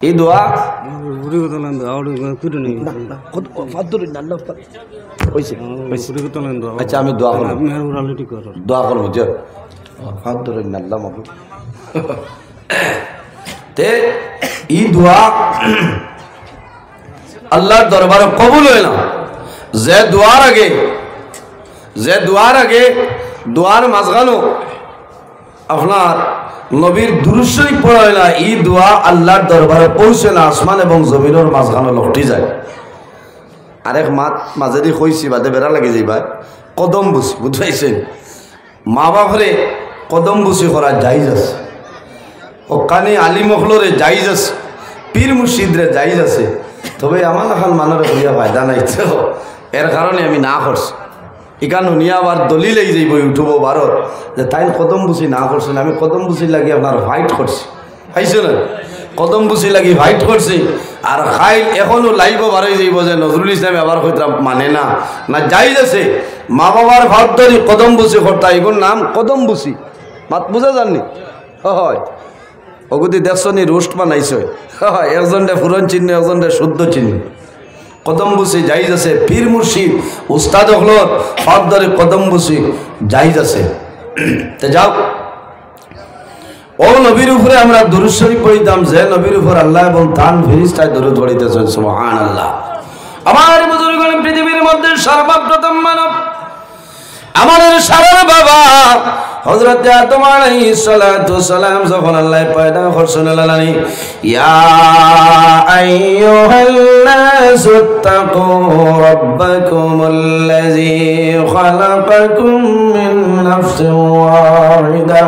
এই দোয়া আচ্ছা আমি দোয়া করব দোয়া করব যে তে এই দোয়া আল্লাহর দরবারে কবুল হয় না যে দোয়ার আগে দোয়ার মাঝখানো আপনার নবীর দুরূদ শরীফ পড়া হয় না এই দোয়া আল্লাহর দরবারে পৌঁছে না আসমান এবং জমিনের মাঝখানে লটে যায় আরেক মাত মাঝে দিয়ে কইছি বাদে বেড়া লাগে যাইবা কদম বুঝি বুঝাইছেন মা বাপরে কদম বুঝি করা জায়েজ আছে ওখানে আলী মখলরে জায়েজ আছে পীর মুর্শিদরে জায়েজ আছে তবে আমার এখন মানরে হইয়া ফায়দা নাই তো এর কারণে আমি না করছি এখানে নিয়ে আবার দলিলেই যাইব ইউটিউব ভারত যে তাই কদম বুঝি না করছেন আমি কদম বুঝি লাগি আপনার ফাইট করছি পাইছো না কদম বুঝি লাগি ফাইট করছি আর খাই এখনো লাইভ বারোই যাইব যে নজরুল ইসলামে আবার হয়তো মানে না যাই আছে মা বাবার ভাব ধরি কদম বুঝি কর্তা এগুলোর নাম কদম বুঝি মাত বুঝা জাননি হয় অগতি দেখছো নি রোস্ট বানাইছে হয় একজনটা পুরন চিহ্ন একজনটা শুদ্ধ চিহ্ন কদম বুঝি জায়েজ আছে পীর মুর্শিদ উস্তাদ হলত সব ধরে কদম বুঝি জায়েজ আছে তে যাও ও নবীর উপরে আমরা দুরূদ শরীফ পড়িতাম যে নবীর উপর আল্লাহ এবং তার ফেরেশতায় দরুদ পড়িতেছেন সুবহানাল্লাহ আমার বুজুর্গগণ পৃথিবীর মধ্যে সর্বপ্রথম মানব আমাদের সারার বাবা হযরত আদম আলাইহিস সালাতু সালাম যখন আল্লাহ পয়দা করছেন লালানি ইয়া আইয়ুহাল্লাযু তাকু রাব্বাকুমুল্লাযী খালাকাকুম মিন নাফসিন ওয়াহিদা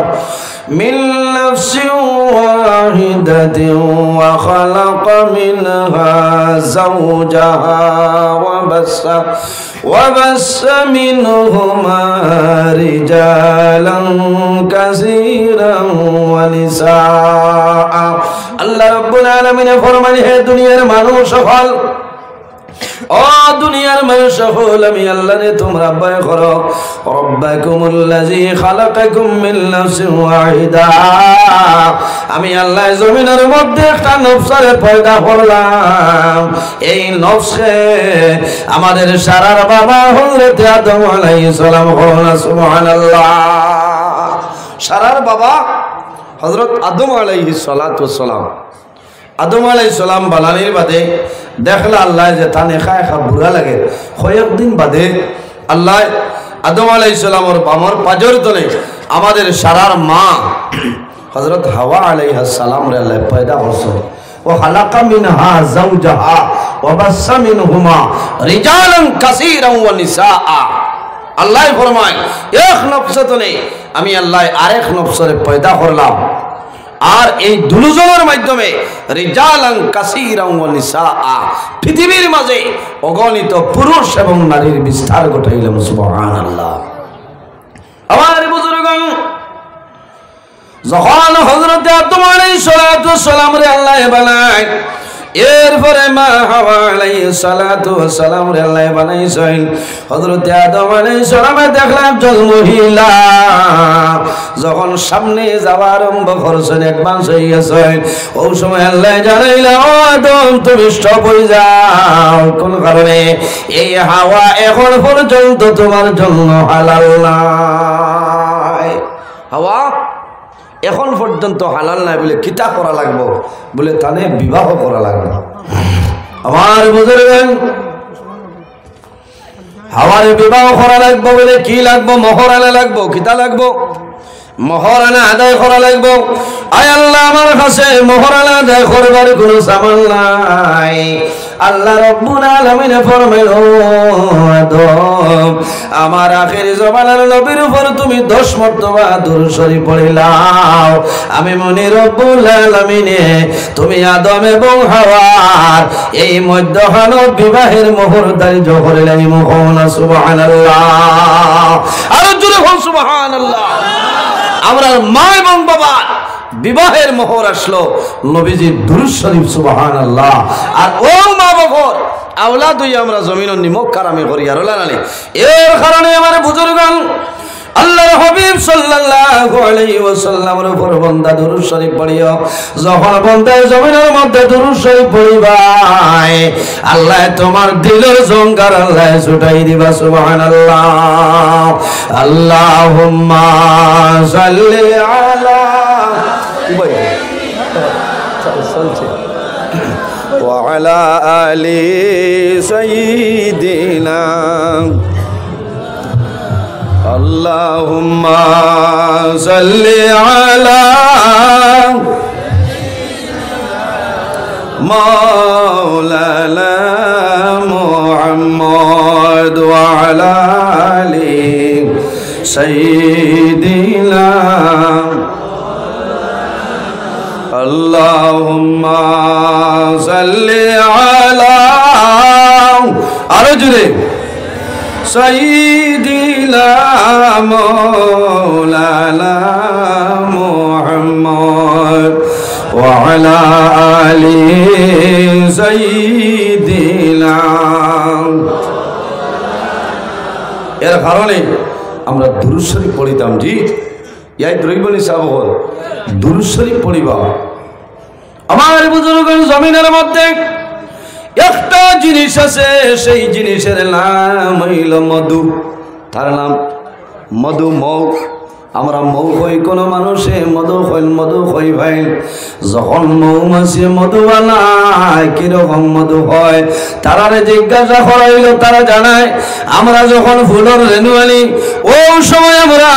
من نفس واحدة وخلق منها زوجها وبث منهما رجالا كثيرا ونساء الله رب العالمين فرمان है दुनियार मानुष सफल ও দুনিয়ার মানুষ সকল আমি আল্লাহ রে তোমরা ভয় করো রব্বাকুমুল্লাযী খালাকাকুম মিন নাফসিন ওয়াহিদা আমি আল্লাহ জমিনের মধ্যে একটা নফসরে পয়দা করলাম এই নফসে আমাদের সারার বাবা হযরত আদম আলাইহিস সালাম কওনা সুবহানাল্লাহ সারার বাবা হযরত আদম আলাইহিস সালাতু সালাম আদম আলাইহিস সালাম বালানির বাদে দেখলা আল্লাহ যে তানে খায় খা বুড়া লাগে কয়েকদিন বাদে আল্লাহ আদম আলাইহিস সালামের বামর পাজর তলে আমাদের সারার মা হযরত হাওয়া আলাইহিস সালাম রে আল্লাহ পয়দা করছে ও খালাকা মিনহা যাওজাহা ওয়া বাসসা মিনহুমা রিজালান কাসীরান ওয়া নিসাআ আল্লাহ ফরমায় এক নফসতনে আমি আল্লাহ আরেক নফসরে পয়দা করলাম আর এই দুজনের মাধ্যমে রিজালান কাসীরান ওয়া নিসাআ পৃথিবীর মাঝে অগণিত পুরুষ এবং নারীর বিস্তার ঘটাইলাম সুবহানাল্লাহ আমার বুজুর্গগণ যখন হযরত আদম আলাইহিস সালাতু সালাম রে আল্লাহ বানায় এরপরে মা হাওয়া আলাইহিস সালাতু সালাম রে আল্লাহ বানাইছেন হযরত আদম আলাইহিস সালামে দেখলাম জল মহিলা যখন সামনে যাওয়া আরম্ভ করছেন অ্যাডভান্স হয়ে গেছে ওই সময় আল্লাহ জানাইলা ও আদম তুমি স্টপ হয়ে যাও কোন কারণে এই হাওয়া এখন পর্যন্ত তোমার জন্য হালাল নয় হাওয়া এখন পর্যন্ত হালাল নাই বলে কিতা করা লাগবো বলে তানে বিবাহ করা লাগবে আমার বুজুর্গগণ হাওয়ার বিবাহ করা লাগবো বলে কি লাগবো মোহর আনা লাগবো কিতা লাগবো মোহর আনা আদায় করা লাগবো আয় আল্লাহ আমার কাছে মোহর আনা আদায় করবার কোনো সামান নাই আল্লাহ রব্বুল আলামিন ফরমাইল আদম আমার আখির জামানার নবীর উপর তুমি 10 মর্তবা দুরূদ শরীফ পড়িলাও আমি মনি রব্বুল আলামিনে তুমি আদম এবং হাওয়ার এই মধ্যখান বিবাহের মোহর ধার্য করিলেন মুহাম্মদ সুবহানাল্লাহ আর জোরে বল সুবহানাল্লাহ আমরা মা এবং বাবা বিবাহের মোহর আসলো নবীজির দুরূদ শরীফ সুবহানাল্লাহ আর ও মা বাবার আওলাদ হই আমরা জমিনের নিমক কারামে করি আর লালানি এর কারণে আমার বুজুর্গগণ আল্লাহর হাবিব সাল্লাল্লাহু আলাইহি ওয়াসাল্লামের উপর বান্দা দুরূদ শরীফ পড়িও যখন বান্দা জমিনের মধ্যে দুরূদ শরীফ পড়িবাই আল্লাহ তোমার দিলের জঙ্কার আল্লাহ ছুটাই দিবা সুবহানাল্লাহ আল্লাহুম্মা সাল্লি আলা ওয়া আলা আলি সাইয়্যিদিনা Allahumma salli ala Maulana Muhammad wa ala ali Sayyidina Allahumma salli ala Arjure Sayyidina Maulana Muhammad wa ala ali Sayyidina এর কারণে আমরা দুরূদ শরীফ পড়িতাম জি ইয়াই দ্রৈবনী সাহেব দুরূদ শরীফ পড়িবা আমার বুজুর্গগণ জমিনের মধ্যে একটা জিনিস আছে সেই জিনিসের নাম হইল মধু তার নাম মধু মৌ আমরা মৌ হই কোনো মানুষে মধু হই ভাই যখন মৌমাছি মধু বানায় কিরকম মধু হয় তারারে জিজ্ঞাসা করাইল তারা জানায় আমরা যখন ফুলের রেণু আনি ওই সময় আমরা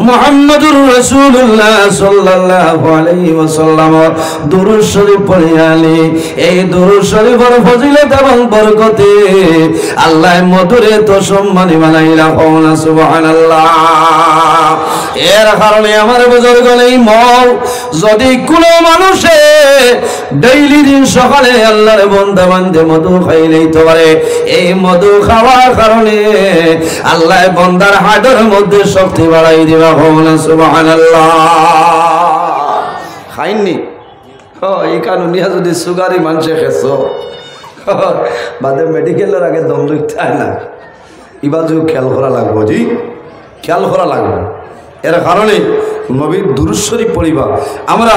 মুহাম্মদুর রাসূলুল্লাহ সাল্লাল্লাহু আলাইহি ওয়াসাল্লামের দুরূদ শরীফ পড়ে আনি এই দুরূদ শরীফের ফজিলত এবং বরকতে আল্লাহ মধুরে তো সম্মানী বানাইলা কওনা সুবহানাল্লাহ এর কারণে আমার বুজুর্গ এই মৌ যদি কোনো মানুষে ডেইলি দিন সকালে আল্লাহর বান্দা বান্দে মধু খাইলেই তো পারে এই মধু খাওয়ার কারণে আল্লাহ বান্দার হাড়ের মধ্যে শক্তি বাড়াই দিবা কওনা সুবহানাল্লাহ খাইনি এই কানুনিয়া যদি সুগারি মানুষে খেছো বাদে মেডিকেলের আগে দম লইতে হয় না ইবাজু খেয়াল করা লাগবো জি খেয়াল করা লাগবে এর কারণে নবীর দুরূদ শরীফ পড়িবা আমরা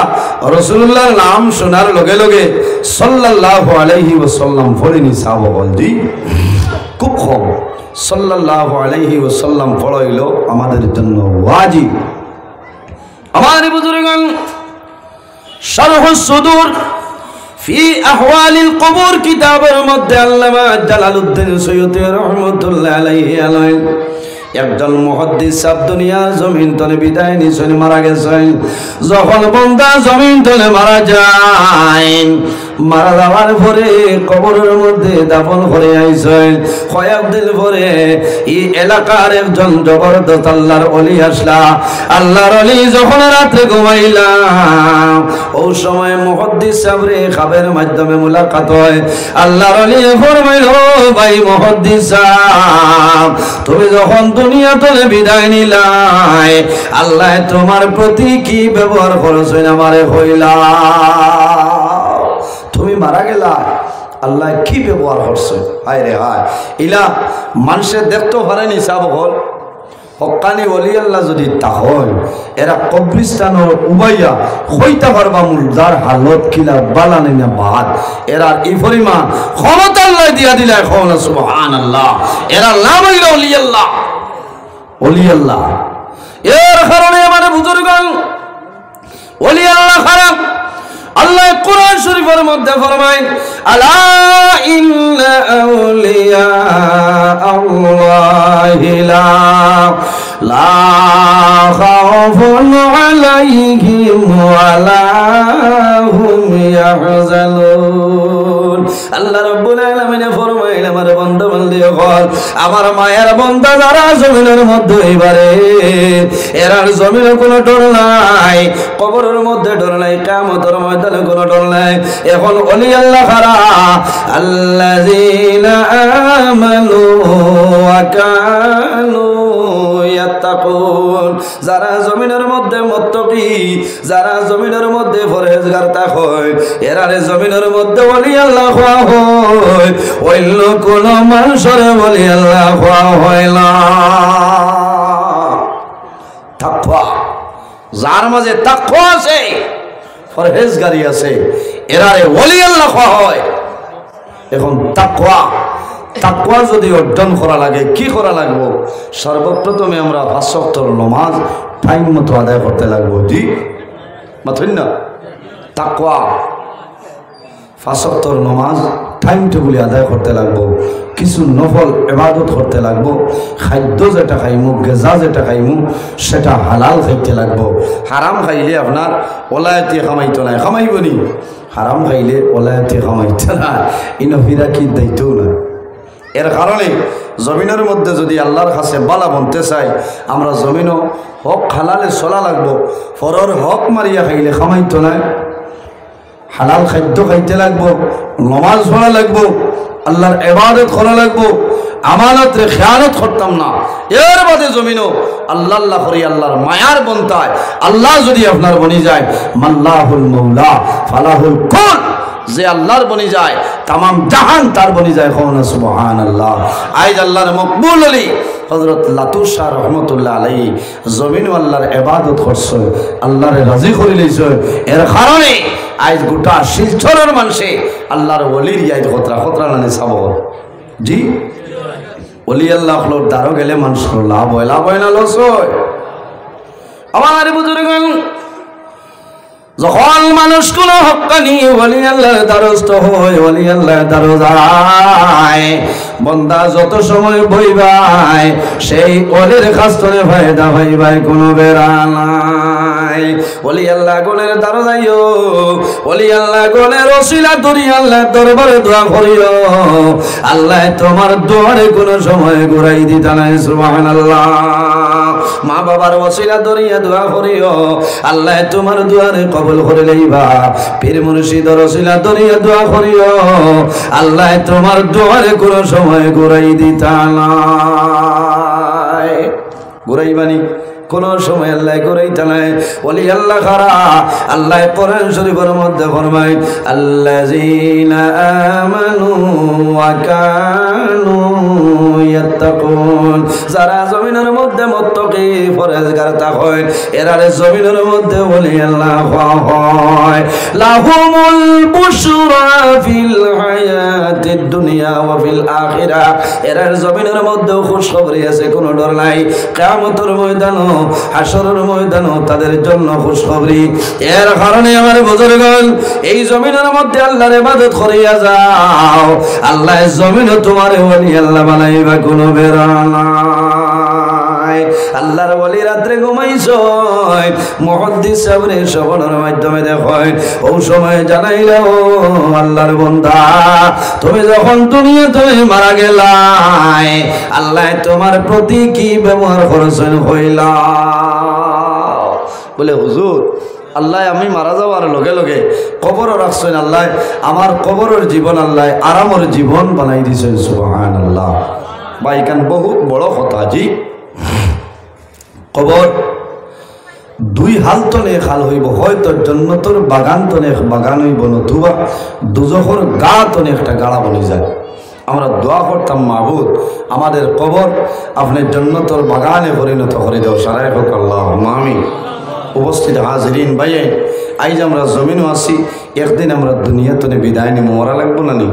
রাসূলুল্লাহর নাম শোনার লগে লগে সাল্লাল্লাহু আলাইহি ওয়াসাল্লাম পড়িনি সাহাবাগণ জি খুব কম সাল্লাল্লাহু আলাইহি ওয়াসাল্লাম পড়াইলো আমাদের জন্য ওয়াজিব আমার বুজুর্গগণ শারহুস সুদূর ফি আহওয়ালিল কবর কিতাবের মধ্যে আল্লামা জালালউদ্দিন সৈয়দী রাহমাতুল্লাহ আলাইহি একজন মুহাদ্দিস সাহেব দুনিয়ার জমিন তলে বিদায় নিছেন মারা গেছেন যখন বান্দা জমিন তলে মারা যায় মারা যাওয়ার পরে কবরের মধ্যে দাফন করে আইছেন কয়েকদিন পরে এই এলাকার একজন জবরদস্ত আল্লাহর ওলি আসলা আল্লাহর ওলি যখন রাতে ঘুমাইলা ওই সময় মুহাদ্দিস সাহেবের খাবের মাধ্যমে মুলাকাত হয় আল্লাহর ওলি ফরমাইল ভাই মুহাদ্দিস সাহেব তুমি যখন দুনিয়া তলে বিদায় নিলাই আল্লাহ তোমার প্রতি কি ব্যবহার করেছেন আমারে হইলা তুমি মারা গেলা আল্লাহ কি ব্যবহার করছে হায় রে হায় ইলা মানুষের দেখতেও পারেনি সাবকল হক্কানি ওলি আল্লাহ যদি তা হয় এরা কবরিস্তানের উবাইয়া হইতে পারবা মুলদার হালত কিলা বালানি না বাদ এরা এই পরিমাণ ক্ষমতা আল্লাহ দিয়া দিলা কওনা সুবহানাল্লাহ এরা নাম হইল ওলি আল্লাহ ওলি আল্লাহ এর কারণে আমার বুজুর্গগণ ওলি আল্লাহ খারাপ আল্লাহ কোরআন শরীফের মধ্যে ফরমায় আলা ইন্না আউলিয়া আল্লাহি লা খাউফুন আলাইহিম ওয়া লা হুম ইয়াহজানুন আল্লাহ রাব্বুল আলামিন ফরমায় আমার বান্দা বান্দি হল আমার মায়ের বান্দা যারা জমিনের মধ্যে এবারে এরার জমিনে কোনো ডর নাই কবরের মধ্যে ডর নাই কিয়ামতের ময়দানে কোনো ডর নাই এখন ওলি আল্লাহ খারা আল্লাযীনা আমানু ওয়া কানু ইয়াত্তাকুন যারা জমিনের মধ্যে মুত্তাকি যারা জমিনের মধ্যে পরহেজগার থাকে এরারে জমিনের মধ্যে ওলি আল্লাহ হওয়া হয় অন্য কোন মানুষের ওলি আল্লাহ হওয়া হয় না তাকওয়া, যার মাঝে তাকওয়া আছে, পরহেজগারি আছে, এরারে ওলি আল্লাহ হয়। এখন তাকওয়া, তাকওয়া যদি অর্জন করা লাগে কি করা লাগবো? সর্বপ্রথমে আমরা 5 ওয়াক্তের নামাজ টাইম মতো আদায় করতে লাগবো। জি মাথুন না, তাকওয়া 5 ওয়াক্তের নামাজ টাইম টেবিলে আদায় করতে লাগবো, কিছু নফল ইবাদত করতে লাগবো, খাদ্য যেটা খাইমু, গেজা যেটা খাইমু সেটা হালাল খাইতে লাগবো। হারাম খাইলে আপনার ওলায়তি খামাইতো নাই, খামাইব নি? হারাম খাইলে ওলায়তি খামাইতো না, ইনো ফিরা কি দায়িত্ব না। এর কারণে জমিনের মধ্যে যদি আল্লাহর কাছে বালা বনতে চাই, আমরা জমিনও হক হালালে চলা লাগবো। পরর হক মারিয়া খাইলে খামাইতো না, হালাল খাদ্য খাইতে লাগবো, নমাজ পড়া লাগবো, আল্লাহর ইবাদত করা লাগবো, আমানত রে খেয়ানত করতাম না। এর বাদে জমিনও আল্লাহ আল্লাহ করি আল্লাহর মায়ার বনতায়। আল্লাহ যদি আপনার বনি যায়, মাল্লাহুল মৌলা ফালাহুল কুল, যে আল্লাহর বনি যায় তামাম জাহান তার বনি যায়। সুবহানাল্লাহ। আইজ আল্লাহর মকবুল আলী হযরত লাতুর শাহ রহমতুল্লাহ আলাইহি জমিন আল্লাহর ইবাদত করছে, আল্লাহরে রাজি করে লইছে। এর কারণে আজ গোটা শিলচরের মানুষে আল্লাহর ওলির ইয়াদ খতরা খতরা নানে চাব। জি ওলি আল্লাহ হলোর দ্বারও গেলে মানুষের লাভ হয়, লাভ হয় না লস হয়? আমার বুজুর্গ যখন মানুষ কোন হক্কানি ওলি আল্লাহর দ্বারস্থ হয়, ওলি আল্লাহর দ্বারো যায়, বন্দা যত সময় বইবাই সেই ওলির কাছ থেকে ফায়দা পাইবাই কোনো বেড়া নাই। ওলি আল্লাহ গনের দ্বারো যাইও, ওলি আল্লাহ গনের ওসিলা ধরি আল্লাহ দরবারে দোয়া করিও, আল্লাহ তোমার দোয়ারে কোনো সময় ঘুরাই দিতা নাই। সুবহানাল্লাহ। মা বাবার ওসিলা ধরিয়া দোয়া করিও, আল্লাহ তোমার দুয়ারে কবুল করে লইবা। পীর মুর্শিদের ওসিলা ধরিয়া দোয়া করিও, আল্লাহ তোমার দুয়ারে কোনো সময় ঘুরাই দিতা নাই। ঘুরাইবানি কোন সময় আল্লাহ ঘুরাইতা নাই। ওলি আল্লাহ খারা আল্লাহ কোরআন শরীফের মধ্যে ফরমায়, আল্লাযীনা আমানু ওয়া কানু ইয়াত্তাকুন, যারা জমিনের মধ্যে মুত্তাকি পরহেজগার থাকে এরারে জমিনের মধ্যে ওলি আল্লাহ হয়। লাহুমুল বুশরা ফিল হায়াতিদ দুনিয়া ওয়া ফিল আখিরাহ, এরার জমিনের মধ্যে খুশখবরি আছে, কোনো ডর নাই। কিয়ামতের ময়দানও হাসরের ময়দানও তাদের জন্য খুশখবরি। এর কারণে আমার বুজুর্গগণ এই জমিনের মধ্যে আল্লাহর ইবাদত করিয়া যাও, আল্লাহ জমিনও তোমার ওলি আল্লাহ বানাইবা, কোনো বেড়া নাই। আল্লাহর ওলি রাত্রে ঘুমাইছো, মুহাদ্দিস সাহেবের শ্রবণের মাধ্যমে দেখেন ও সময় জানাইলো আল্লাহর বান্দা তুমি যখন দুনিয়া তুমি মারা গেলাই, আল্লাহ তোমার প্রতি কি ব্যবহার করেছেন হইলা? বলে হুজুর আল্লাহ আমি মারা যাওয়ার লগে লগে কবরও রাখছেন, আল্লাহ আমার কবরের জীবন আল্লাহ আরামের জীবন বানাই দিয়েছেন। সুবহানাল্লাহ। বাইকান বহুত বড় কথা। জি কবর দুই হাল তনে খাল হইব, হয়তো জন্নতর বাগান তনে বাগান হইব, নতুবা দুজখর গা তনে একটা গাড়া বনে যায়। আমরা দোয়া করতাম, মাহবুদ আমাদের কবর আপনি জন্নতর বাগানে পরিণত করে দেও, সারাই হোক আল্লাহ আমিন। উপস্থিত হাজরিন ভাইয়ে, আইজ আমরা জমিনও আছি, একদিন আমরা দুনিয়া তনে বিদায় নিয়ে মরা লাগবো না নি?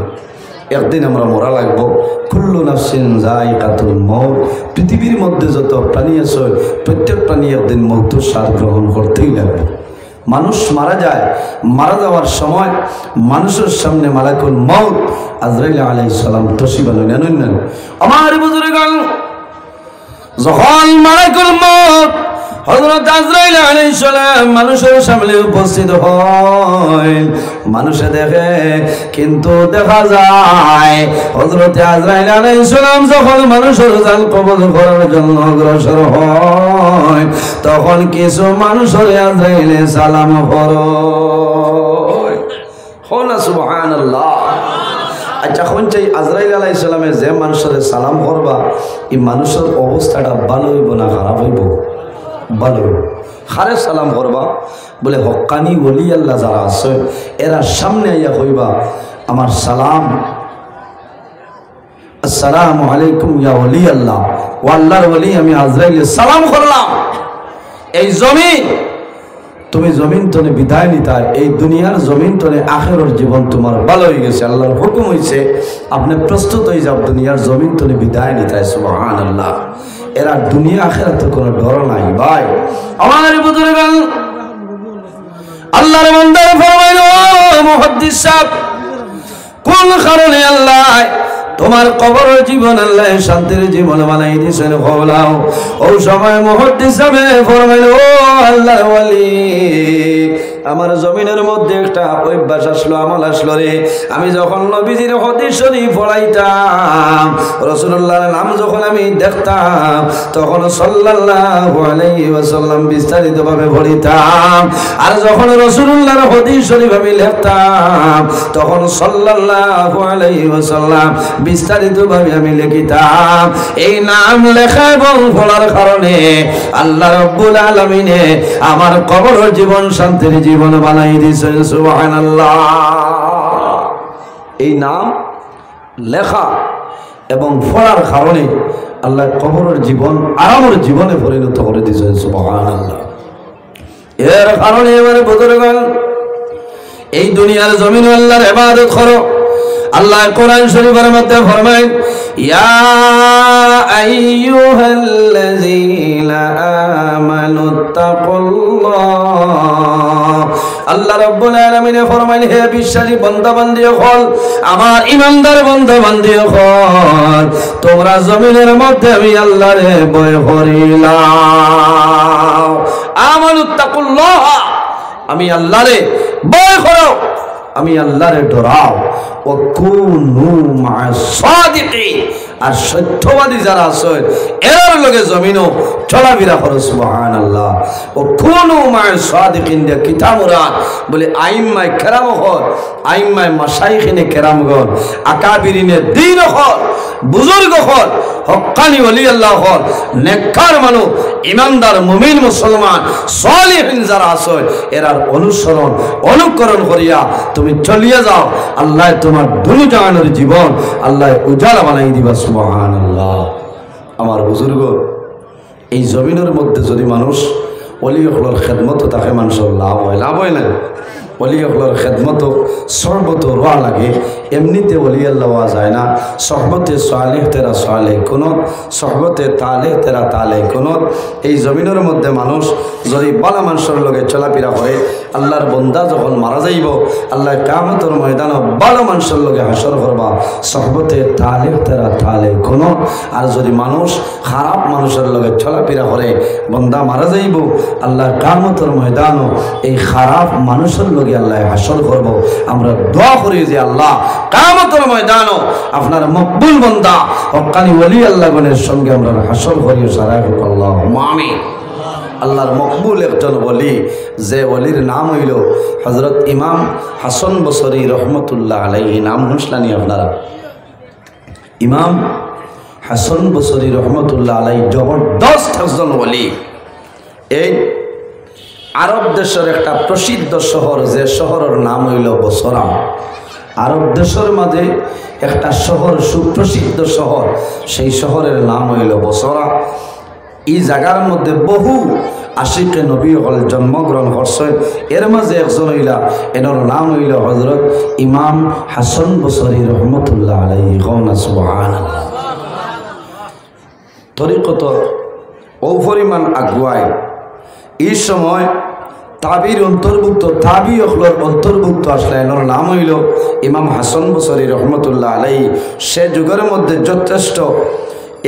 একদিন আমরা মরা লাগবো। কুল্লু নাফসিন যায়িকাতুল মউত, পৃথিবীর মধ্যে যত প্রাণী আছে প্রত্যেক প্রাণী একদিন মৃত্যুর স্বাদ গ্রহণ করতেই লাগবে। মানুষ মারা যায়, মারা যাওয়ার সময় মানুষের সামনে মালাকুল মউত আজরাইল আলাইহিস সালাম তশরিফ আনেন। আমার বুজুর্গগণ যখন মালাকুল মউত হযরত আজরাইল আলাইহিস সালাম মানুষের সামনে উপস্থিত হয়, মানুষে দেখে কিন্তু দেখা যায় হযরত আজরাইল আলাইহিস সালাম যখন মানুষের জান কবজ করার জন্য অগ্রসর হয়, তখন কিছু মানুষের আজরাইলে সালাম করে। হনা সুবহানাল্লাহ। আচ্ছা কোন চাই আজরাইল আলাইহিস সালামে যে মানুষের সালাম করবা, এই মানুষের অবস্থাটা ভালো হইব না খারাপ হইব? ভালো। খারে সালাম করবা, বলে হক্কানি ওলি আল্লাহ যারা আছে এরা সামনে আইয়া কইবা আমার সালাম, আসসালামু আলাইকুম ইয়া ওলি আল্লাহ, ও আল্লাহর ওলি আমি আজরাইল সালাম করলাম। এই জমিন তুমি জমিন তনে বিদায় নিতা এই দুনিয়ার জমিন তনে আখেরের জীবন তোমার ভালো হয়ে গেছে আল্লাহর হুকুম হইছে আপনি প্রস্তুত হয়ে যাও দুনিয়ার জমিন তনে বিদায় নিতা সুবহানাল্লাহ এরা দুনিয়া আখেরাতে কোনো ডর নাই ভাই আমার বুজুর্গগণ আল্লাহর বান্দা ফরমাইলো মুহাদ্দিস সাহেব কোন কারণে আল্লাহ তোমার কবরের জীবন আল্লাহ শান্তির জীবন বানাই দিয়েছেন বলাও ও সময় মুহাদ্দিস সাহেব ফরমাইলো ও আল্লাহর ওয়ালি আমার জমিনের মধ্যে একটা অভ্যাস আসলো আমল আসলো রে আমি যখন নবীজির হাদিস শরীফ পড়াইতাম রাসূলুল্লাহর নাম যখন আমি দেখতাম তখন সাল্লাল্লাহু আলাইহি ওয়াসাল্লাম বিস্তারিতভাবে পড়িতাম আর যখন রাসূলুল্লাহর হাদিস শরীফ আমি লিখতাম তখন সাল্লাল্লাহু আলাইহি ওয়াসাল্লাম বিস্তারিতভাবে আমি লিখিতাম এই নাম লেখা এবং পড়ার কারণে আল্লাহ রাব্বুল আলামিন আমার কবরের জীবন শান্তির জীবন বানাই দিয়েছেন সুবহানাল্লাহ এই নাম লেখা এবং পড়ার কারণে আল্লাহ কবরের জীবন আরামের জীবনে পরিণত করে দিয়েছেন সুবহানাল্লাহ এর কারণে আমার বুজুর্গগণ এই দুনিয়ার জমিন আল্লাহর ইবাদত করো আল্লাহ কোরআন শরীফের মধ্যে ফরমায় ইয়া আইয়ুহাল্লাযীনা আমানুত্তাকুল্লাহ আল্লাহ রাব্বুল আলামিন ফরমায় হে বিশ্বাসী বান্দা বান্দী হল আমার ঈমানদার বান্দা বান্দী হল তোমরা জমিনের মধ্যে আমি আল্লাহরে ভয় করিলাম আমানুত্তাকুল্লাহ আমি আল্লাহরে ভয় করো আমি আল্লাহরে ডরাও ও কুনু মা'আস সাদিকিন আর সত্যবাদী যারা আছে এর লগে জমিনও চলাফেরা করো সুবহানাল্লাহ ও কুনু মা'আস সাদিকিন দে কিতাবুরাত বলে আইম্মায়ে কেরাম হল আইম্মায়ে মাশাইখিনে কেরামগণ আকাবিরিনে দ্বীন হল বুজুর্গ হল হক্কানি ওলি আল্লাহ হল নেককার মানুষ ইমানদার মুমিন মুসলমান সালিহিন যারা আছে এরার অনুসরণ অনুকরণ করিয়া তুমি চলিয়ে যাও আল্লাহ তোমার দুনিয়া জাহানের জীবন আল্লাহ উজালা বানাই দিবা সুবহানাল্লাহ আমার বুজুর্গ এই জমিনের মধ্যে যদি মানুষ ওলি হলর খেদমত তাকে মানুষের লাভ হয় না ওলি হলর খেদমত সর্বত রোয়া লাগে এমনিতে ওলি আল্লাহ হওয়া যায় না সহবতে সালেহ তেরা সালেহ কোনত সহবতে তালেহ তেরা তালেহ কোনত এই জমিনের মধ্যে মানুষ যদি বালা মানুষের লগে চলাফেরা করে আল্লাহর বন্দা যখন মারা যাইব আল্লাহ কিয়ামতের ময়দানে বালা মানুষের লগে হাসর করবা সহবতে তালেহ তেরা তালেহ কোনত আর যদি মানুষ খারাপ মানুষের লগে চলাফেরা করে বন্দা মারা যাইব আল্লাহর কিয়ামতের ময়দানে এই খারাপ মানুষের লগে আল্লাহ হাসর করব আমরা দোয়া করি যে আল্লাহ কিয়ামতের ময়দানে আপনার মকবুল বান্দা হক্কানি ওলি আল্লাহগণের সঙ্গে আমরা হাসর করি সারা আল্লাহুম্মা আমিন আল্লাহর মকবুল একজন ওলি যে ওলির নাম হইল হযরত ইমাম হাসান বসরি রহমতুল্লাহ আলাইহি নাম শুনছলানি আপনারা ইমাম হাসান বসরি রহমতুল্লাহ আলাইহি জবরদস্ত একজন ওলি এই আরব দেশের একটা প্রসিদ্ধ শহর যে শহরের নাম হইল বসরা আরব দেশের মাঝে একটা শহর সুপ্রসিদ্ধ শহর সেই শহরের নাম হইল বসরা এই জায়গার মধ্যে বহু আশিকে নবী হল জন্মগ্রহণ করছেন এর মাঝে একজন হইলা এনার নাম হইল হযরত ইমাম হাসান বসরি রহমতুল্লাহ আলাইহি কওনা সুবহানাল্লাহ তরিকত ও পরিমাণ আগুয়ায় এই সময় তাবির অন্তর্ভুক্ত তাবি হলর অন্তর্ভুক্ত আসলে এনার নাম হইল ইমাম হাসান বসরি রহমতুল্লাহ আলাইহি সে যুগের মধ্যে যথেষ্ট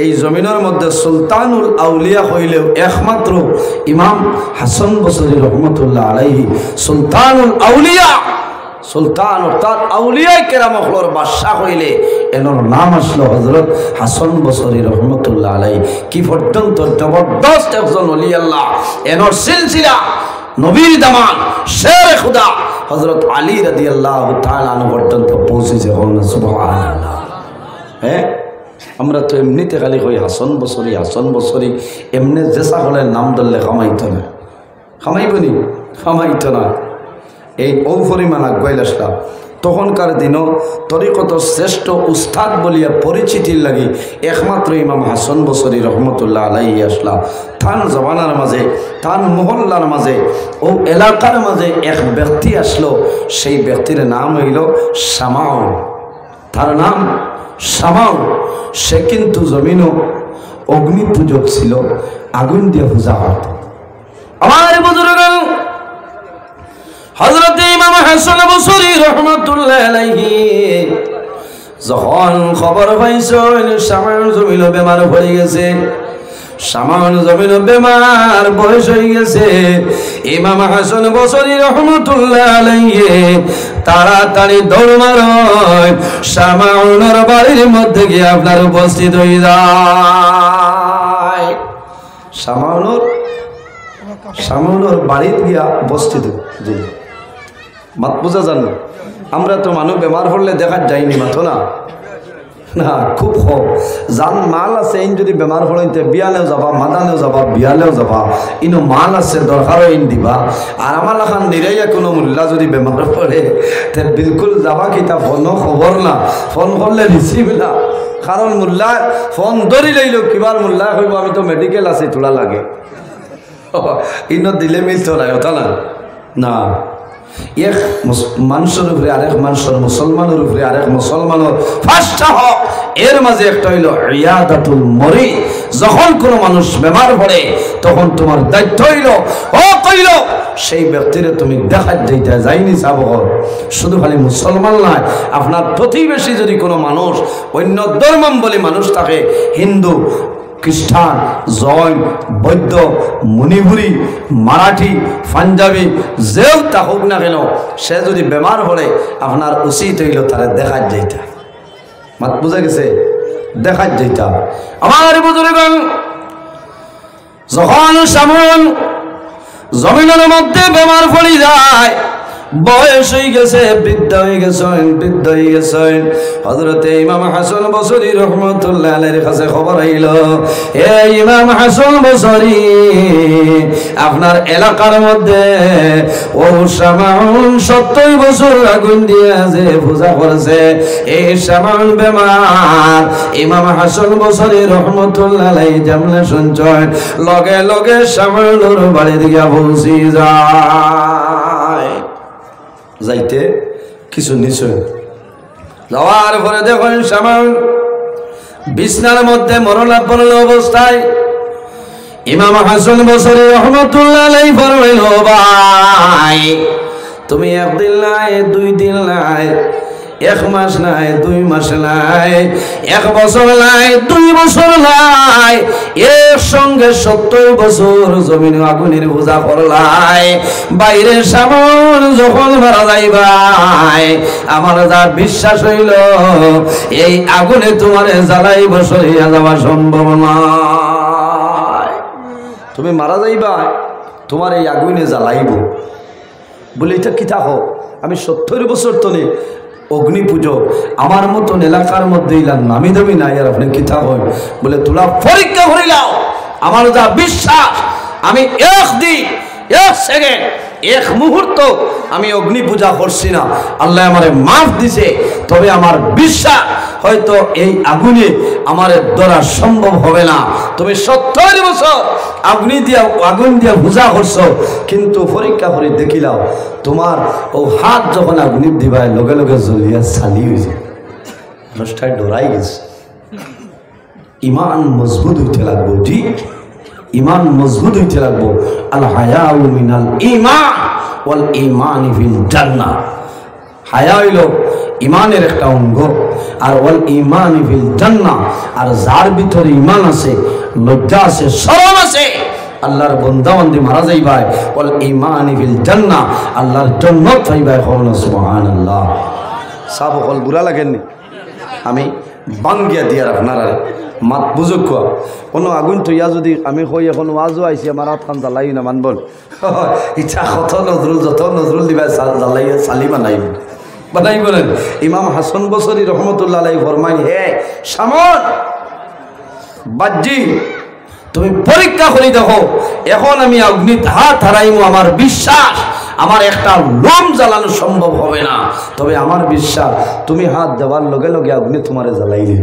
এই জমিনের মধ্যে সুলতানুল আউলিয়া হইলেও একমাত্র ইমাম হাসান বসরি রহমতুল্লাহ আলাইহি সুলতানুল আউলিয়া সুলতান অর্থাৎ আউলিয়ায়ে কেরাম হলর বাদশাহ হইলে এনার নাম আসলো হযরত হাসান বসরি রহমতুল্লাহ আলাইহি কি পর্যন্ত জবরদস্ত একজন ওলি আল্লাহ এনার সিলসিলা নবীর দামান শের খুদা হযরত আলী রাদিয়াল্লাহু তাআলা আনহু পর্যন্ত পৌঁছেছে সুবহানাল্লাহ হ্যাঁ আমরা তো এমনিতে খালি কই হাসান বসরি এমনি জেসা হলে নাম ধরলে খামাইতো না খামাইবনি খামাইতো না এই ও পরিমাণ আগুয়াইল আসলাম তখনকার দিনও তরিকত শ্রেষ্ঠ উস্তাদ বলিয়া পরিচিতির লাগি একমাত্র ইমাম হাসান বসরি রহমতুল্লাহ আলাইহি আসলা। থান জমানার মাঝে, থান মহল্লার মাঝে, ও এলাকার মাঝে এক ব্যক্তি আসলো। সেই ব্যক্তির নাম হইল শামাউন। তার নাম শামাউন। সে কিন্তু জমিনও অগ্নি পূজক ছিল, আগুন দিয়ে পূজা করত। আমার বুজুর্গ হযরত ইমাম হাসান বসরি রাহমাতুল্লাহ আলাইহি যখন খবর পাইছেন শামাউন জমিন বেমার পড়ে গেছে, শামাউন জমিন বেমার বয়স হয়ে গেছে, ইমাম হাসান বসরি রাহমাতুল্লাহ আলাইহি তাড়াতাড়ি দৌড় মারেন শামাউনের বাড়ির মধ্যে গিয়ে আপনার উপস্থিত হয়ে যায়। শামাউনের বাড়িতে গিয়া উপস্থিত। মাত বোঝা জান, আমরা তো মানুষ বেমার পড়লে দেখার যাইনি মাথো না, না খুব কম। যান মাল আছে ইন যদি বেমার পড়াইতে বিয়ালেও যাবা, মাদানেও যাবা, বিয়ালেও যাবা, ইনো মাল আছে দরকারও ইন দিবা। আর আমার এখন নিরাইয়া কোনো মূল্যা যদি বেমার পড়ে তে বিলকুল যাবা কিতা ফোনও খবর না, ফোন করলে রিসিভ না। কারণ মূল্যা ফোন ধরি লইল কিবার মূল্যা কইব আমি তো মেডিকেল আছি তোলা লাগে, ইনো দিলে মিলতো না ওটা না। না, এক মানুষের উপরে আরেক মানুষের, মুসলমানের উপরে আরেক মুসলমানের ফার্স্টটা হোক, এর মাঝে একটা হইল ইয়াদাতুল মরিদ। যখন কোনো মানুষ বেমার পড়ে তখন তোমার দায়িত্ব হইল ও কইল সেই ব্যক্তিরে তুমি দেখার দিতে যাইনি যাব। শুধু খালি মুসলমান নয়, আপনার প্রতিবেশী যদি কোনো মানুষ অন্য ধর্মাবলী মানুষ থাকে, হিন্দু, খ্রিস্টান, জৈন, বৌদ্ধ, মণিপুরি, মারাঠি, পাঞ্জাবি, যেও তা হোক না কেন, সে যদি বেমার হলে আপনার উচিত হইল তারা দেখার যাইতা। মাত বুঝা গেছে? দেখার যাইতা। আমার বুজুর্গণ যখন শামাউন জমিনের মধ্যে বেমার পড়ে যায়, বয়স হয়ে গেছে, বৃদ্ধ হয়ে গেছেন, হযরতে ইমাম হাসান বসরি রাহমাতুল্লাহ আলাইহির কাছে খবর আইল, হে ইমাম হাসান বসরি, আপনার এলাকার মধ্যে ও শামাউন 70 বছর আগুন দিয়ে যে পূজা করেছে, এই শামাউন বেমার। ইমাম হাসান বসরি রাহমাতুল্লাহ আলাইহি যেমনে শুনছেন, লগে লগে শামাউনের বাড়ি দিকে পৌঁছে যায়। যাইতে কিছু নিশ্চয় যাওয়ার পরে দেখুন শামাউন বিছনার মধ্যে মরণাপন্ন অবস্থায়। ইমাম হাসান বসরি রাহমাতুল্লাহ আলাইহি ফরমাইল, ভাই তুমি একদিন নাই, 2 দিন নাই, 1 মাস নাই, 2 মাস নাই, 1 বছর নাই, 2 বছর নাই, এর সঙ্গে 70 বছর জমিন আগুনের পূজা করলাই। বাইরে শামাউন যখন মারা যাইবাই, আমার যা বিশ্বাস হইল এই আগুনে তোমার জ্বালাই বসরিয়া যাওয়া সম্ভব নয়। তুমি মারা যাইবা, তোমার এই আগুনে জ্বালাইব বলে এটা কি থাকো। আমি 70 বছর তলে অগ্নি পুজো, আমার মতন এলাকার মধ্যে ইলাম নামি দামি নাই, আর আপনি কিতা হয় বলে তোলা পরীক্ষা করিলাও। আমার যা বিশ্বাস, আমি 1 দিন, 1 সেকেন্ড, 1 মুহূর্ত আমি অগ্নি পূজা করছি না, আল্লাহ আমারে মাফ দিছে। তবে আমার বিশ্বাস হয়তো এই আগুনে আমার দ্বারা সম্ভব হবে না। তুমি 70 বছর আগুন দিয়া পূজা করছো, কিন্তু পরীক্ষা করে দেখিলাও তোমার ও হাত যখন আগুনি দিবায় লগে লগে জ্বলিয়া চালি হয়েছে, মানুষটাই ডরাই গেছে। ইমান মজবুত হইতে লাগবো, জি ইমান মজবুত হইতে লাগবো। আল হায়াউ মিনাল ঈমান ওয়াল ঈমান ফিল জান্নাহ। হায়া হইল ইমানের একটা অঙ্গ, আর ওয়াল ঈমান ফিল জান্নাহ, আর যার ভিতরে ইমান আছে, লজ্জা আছে, শরম আছে, আল্লাহর বান্দা বান্দি মারা যাইবাই, ওয়াল ঈমান ফিল জান্নাহ, আল্লাহর জান্নাত পাইবাই। সুবহানাল্লাহ। সব বল বুড়া লাগেননি, আমি বাঙ্গিয়া দিয়ার আপনার মাত বুঝুক কোনো আগুন থইয়া যদি আমি কই এখন ওয়াজও আইসি আমার হাত খান জ্বালাই না মানবল ইচ্ছা কত নজরুল, যত নজরুল দিবা জ্বালাইয়া চালি বানাই বলেন। ইমাম হাসান বসরি রহমতুল্লাহ আলাইহি ফরমাই, হে শামাউন বাজ্জি, তুমি পরীক্ষা করে দেখো, এখন আমি অগ্নিত হাত হারাইমু, আমার বিশ্বাস আমার একটা লোম জ্বালানো সম্ভব হবে না। তবে আমার বিশ্বাস তুমি হাত দেওয়ার লগে লগে আগুনে তোমারে জ্বালাইলে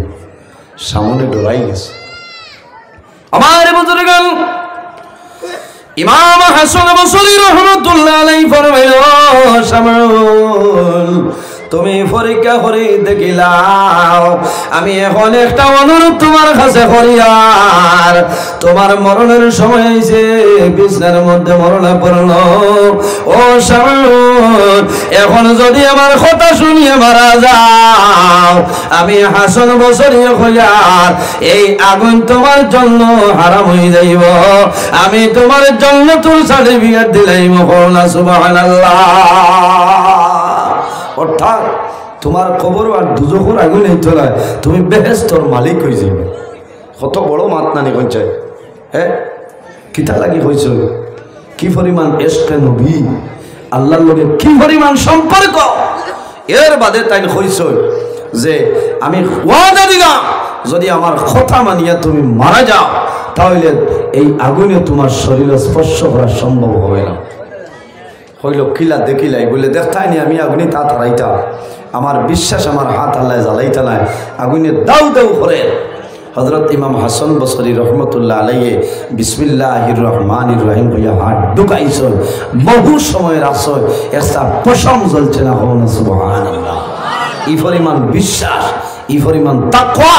সামনে ডরাই গেছে। আমার বুজুর্গান ইমাম হাসান বসরি রহমাতুল্লাহ আলাইহি ফরমাইল, শামউল তুমি পরীক্ষা করে দেখিলাও, আমি এখন একটা অনুরোধ তোমার কাছে করি, আর তোমার মরণের সময় হয়েছে, বিছনার মধ্যে মরণে পড়ল। ও শামউল, এখন যদি আমার কথা শুনিয়ে মারা যাও, আমি হাসান বসরি হইয়ার এই আগুন তোমার জন্য হারাম হয়ে যাইব, আমি তোমার জন্য তোর সার্টিফিকেট দিলাইম। সুবহানাল্লাহ। অর্থাৎ তোমার কবর আর দুজখের আগুন এই তোলায় তুমি বেহেশতর মালিক হয়ে যাবে। কত বড় মাতনানি কইছে, হ্যাঁ কিতা লাগি হয়েছে, কি পরিমাণ ইশকে নবী, আল্লাহর লগে কি পরিমাণ সম্পর্ক। এর বাদে তাই কইছে যে আমি ওয়াদা দিলাম, যদি আমার কথা মানিয়া তুমি মারা যাও, তাহলে এই আগুনে তোমার শরীরে স্পর্শ করা সম্ভব হবে না। হইল কিলা দেখিলাই বলে দেখতাই নি আমি আগুনে তা তারাইতা, আমার বিশ্বাস আমার হাত আল্লাহ জ্বালাইতা নাই, আগুনে দাউ দাউ করে। হযরত ইমাম হাসান বসরি রহমতুল্লাহ আলাইহি বিসমিল্লাহির রহমানির রহিম হইয়া হাত ঢুকাইছ, বহু সময়ের আশ্রয় একটা পশম জ্বলছে না। হন সুবহানাল্লাহ। এই পরিমাণ বিশ্বাস, এই পরিমাণ তাকওয়া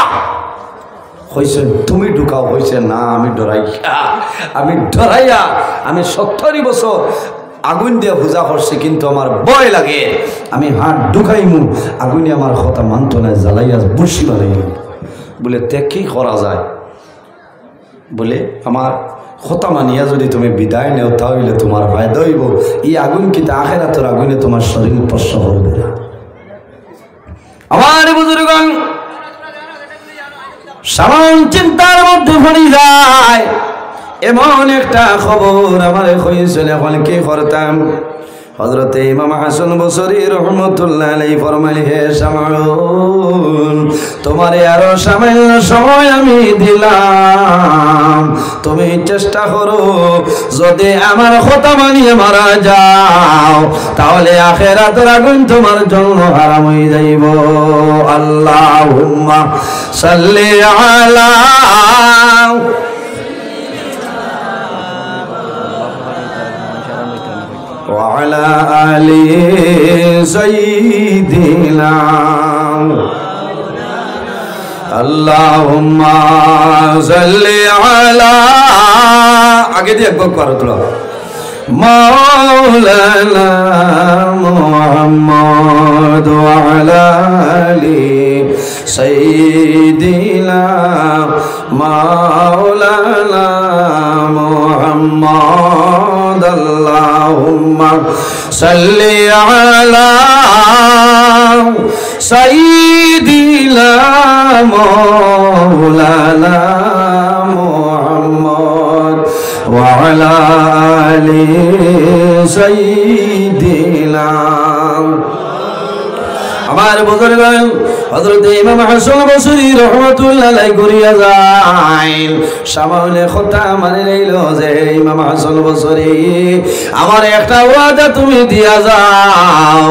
হয়েছে। তুমি ঢুকাও হয়েছে না, আমি ডরাইয়া আমি 70 বছর আগুন দিয়ে পূজা করছি, কিন্তু আমার ভয় লাগে। আমি হাত ঢুকাইমু, আগুনে আমার কথা মানত না, জ্বালাইয়া বসি বানাইল। বলে তে কি করা যায়, বলে আমার কথা মানিয়া যদি তুমি বিদায় নেও, তাহলে তোমার ফায়দা হইব। এই আগুন কিন্তু আখিরাতের আগুনে তোমার শরীর স্পর্শ করবে না। আমার বুজুর্গণ সাধারণ চিন্তার মধ্যে পড়ে যায়, এমন একটা খবর আমার হয়েছিল, এখন কি করতাম। হযরতে ইমাম হাসান বসরি রহমতুল্লাহ আলাইহি ফরমাইলেন, হে শামউল, তোমারে আরো সামান্য সময় আমি দিলাম, তুমি চেষ্টা করো, যদি আমার কথা মানিয়ে মারা যাও, তাহলে আখিরাতের আগুন তোমার জন্য হারাম হয়ে যাইব। আল্লাহুম্মা সাল্লি আলা وعلى آل سيدنا اللهم صل على আগে দিয়ে একবার করো তোরা مولانا محمد وعلى آل سيدنا مولانا محمد اللهم صل على سيدنا مولانا محمد وعلى آل سيدنا আমার বুজুর্গান হযরত ইমাম হাসান বসরি রাহমাতুল্লাহ আলাইহি করিয়া যান, সামনে কথা মানে লইল যে ইমাম হাসান বসরি, আমার একটা ওয়াদা তুমি দিয়া যাও,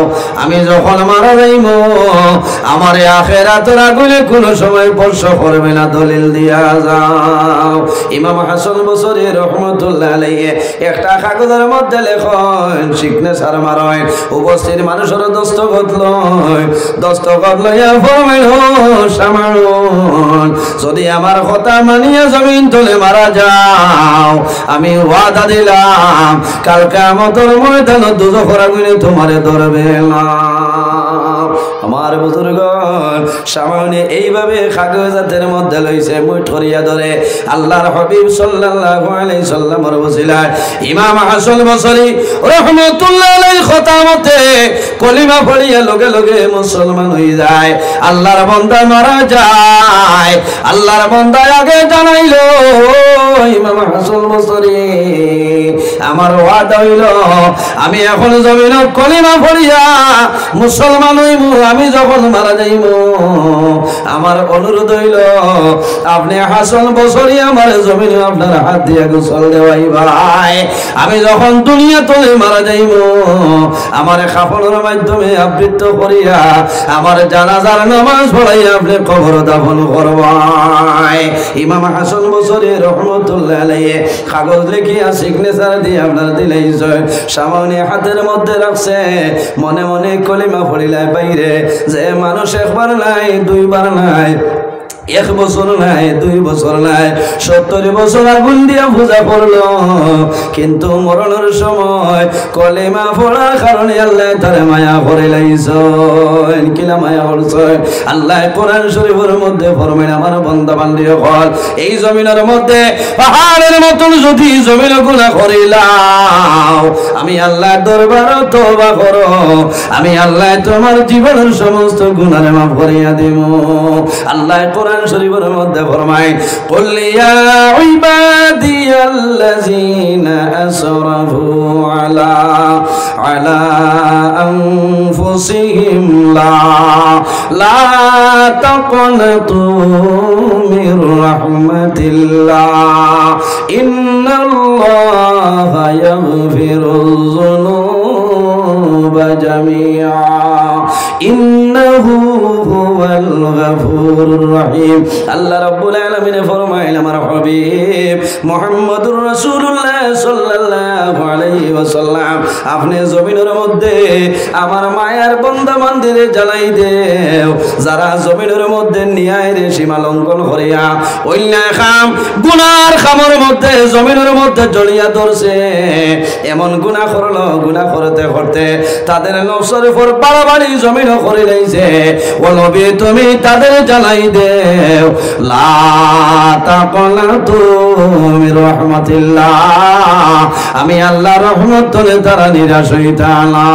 আমি যখন মারা যাইব আমার আখিরাতের আগুনে কোনো সময় স্পর্শ করবে না, দলিল দিয়া যাও। ইমাম হাসান বসরি রাহমাতুল্লাহ আলাইহি একটা কাগজের মধ্যে লেখন, সিগনেচার মারয়, উপস্থিত মানুষের দস্তখত লয়, দস্তখত লইয়া ফরমাইল, শামউল, যদি আমার কথা মানিয়া জমিন তলে মারা যাও, আমি ওয়াদা দিলাম কাল কিয়ামতের ময়দানে দুজখের আগুনে তোমারে ধরবে না। আমার বুজুর্গণ সামনে এইভাবে কাগজের মধ্যে লইছে, মুই ধরিয়া ধরে আল্লাহর হাবিব সাল্লাল্লাহু আলাইহি সাল্লামের ওসিলায় ইমাম হাসান বসরি রাহমাতুল্লাহ আলাইহি কথা মতে কলিমা পড়িয়া লগে লগে মুসলমান হয়ে যায়। আল্লাহর বান্দা মারা যায়, আল্লাহর বান্দা আগে জানাইলো, ইমাম হাসান বসরি আমার ওয়াদা হইল, আমি এখন জমিনত কলিমা পড়িয়া মুসলমান হইব, আমি যখন মারা যাইব আমার অনুরোধ হইল আপনি হাসান বছরই আমার জমিনে আপনার হাত দিয়ে গোসল দেওয়াই ভাই। আমি যখন দুনিয়া তলে মারা যাইব আমার কাফনের মাধ্যমে আবৃত করিয়া আমার জানাজার নামাজ পড়াইয়া আপনি কবর দাফন করবাই। ইমাম হাসান বসরি রহমতুল্লাহ আলাইহি কাগজ লিখিয়া সিগনেচার দিয়ে আপনার দিলেই সামনে হাতের মধ্যে রাখছে। মনে মনে কলিমা পড়িলাই বাইরে যে মানুষ একবার নাই দুইবার নাই, 1 বছর নাই 2 বছর নাই 70 বছর আগুন দিয়া পূজা করলো, কিন্তু মরণের সময় কলেমা পড়ার কারণে আল্লাহ তারে মায়া করে লাইছেন। কিলা মায়া করছেন? আল্লাহ কোরআন শরীফের মধ্যে ফরমায় আমার বান্দা বান্দি হল এই জমিনের মধ্যে পাহাড়ের মতন যদি জমিন গুনাহ করিলাম আমি আল্লাহর দরবারে তওবা করো, আমি আল্লাহ তোমার জীবনের সমস্ত গুনাহ মাফ করিয়া দেব। আল্লাহ কোরআন শরীফের মধ্যে ফরমায় কুল ইয়া ইবাদিয়াল্লাযীনা আসরাফু আলা আনফুসিহিম লা তাকনাতু মির রাহমাতিল্লাহ ইন্নাল্লাহা ইয়াগফিরুয যুনুবা জামিআ ইন্নাহু হুয়াল গফুরুর রহিম। আল্লাহ রাব্বুল আলামিন ফরমাইলেন আমার হাবিব মুহাম্মদুর রাসূলুল্লাহ সাল্লাল্লাহু আলাইহি ওয়াসাল্লাম আপনি জমিনের মধ্যে আমার মায়ার বান্দা বান্দিরে জ্বালাই দেও যারা জমিনের মধ্যে ন্যায়ের সীমা লঙ্ঘন করিয়া অন্যায় কাম গুনার কামের মধ্যে জমিনের মধ্যে জড়িয়া ধরছে, এমন গুনাহ করলো গুনাহ করতে করতে তাদের নফসের উপর বাড়াবাড়ি জমিন করে লাইছে। ও নবী তুমি তাদের জ্বালাই দেও লা তাকনাতু মির রাহমাতিল্লাহ আমি আল্লাহর রহমত থেকে তারা নিরাশ হইতা না।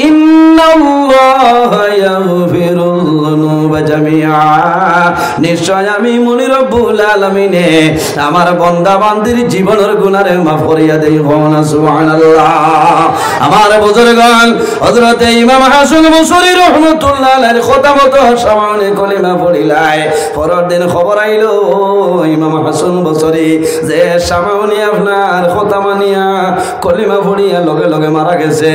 ইন্নাল্লাহা ইয়াগফিরুয যুনুবা জামিআ নিশ্চয় আমি মুনি রব্বুল আলামিন আমার বান্দা বান্দির জীবনের গুনাহে মাফ করিয়া দেই। সুবহানাল্লাহ। আমার বুজুর্গগণ হযরত ইমাম হাসান বসরি রাহমাতুল্লাহ আলাইহির কথা মতো সামনে কলিমা পড়িলাই পরের দিন খবর আইলো ইমাম হাসান বসরি যে সামনে আপনার কথা মানিয়া কলিমা পড়িয়া লগে লগে মারা গেছে।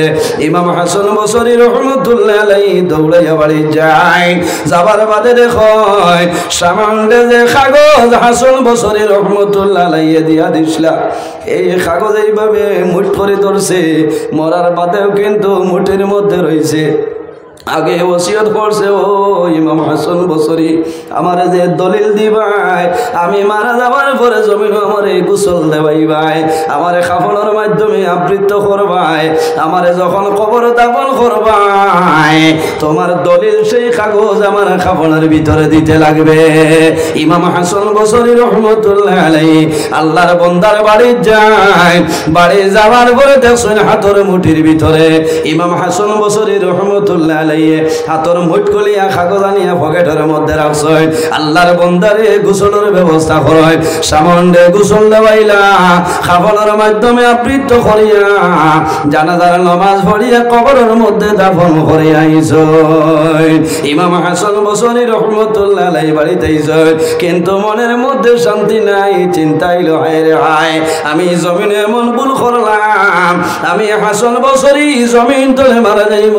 ইমাম হাসান বসরি রাহমাতুল্লাহ আলাইহি দৌড়াইয়া বাড়ি যায়, যাবার বাদে দেখয় সামনে যে কাগজ হাসান বসরি রাহমাতুল্লাহ আলাইহি দিয়া দিছলা এই কাগজ এইভাবে মুঠ করে ধরছে, মরার বাদেও কিন্তু মুঠের মধ্যে রয়েছে। আগে ওসিয়ত করছে ও ইমাম হাসান বসরি আমার যে দলিল দিবাই আমি মারা যাওয়ার পরে জমিন আমারে গোসল দেবাই ভাই, আমারে কাফনের মাধ্যমে আবৃত করবাই, আমারে যখন কবর দাফন করবাই তোমার দলিল সেই কাগজ আমার কাফনের ভিতরে দিতে লাগবে। ইমাম হাসান বসরি রহমতুল্লাহ আলাইহি আল্লাহর বান্দার বাড়ি যায়, বাড়ি যাওয়ার পরে দেখছেন হাতের মুঠির ভিতরে ইমাম হাসান বসরি রহমতুল্লাহ আলাইহি হাতর মুঠ কলিয়া কাগজ আনিয়া পকেটের মধ্যে রাখছে। আল্লাহর বান্দারে গোসলের ব্যবস্থা করে সামনে গোসল দেওয়াইলা কাফনের মাধ্যমে আবৃত করিয়া জানাজার নামাজ পড়িয়া কবরের মধ্যে দাফন করে আইছে। ইমাম হাসান বসরি রহমতুল্লাহ আলাইহি বাড়িতে আইছে, কিন্তু মনের মধ্যে শান্তি নাই, চিন্তাইলো হায় রে হায় আমি জমিনে এমন ভুল করলাম, আমি হাসান বসরি জমিন তলে মারা যাইব,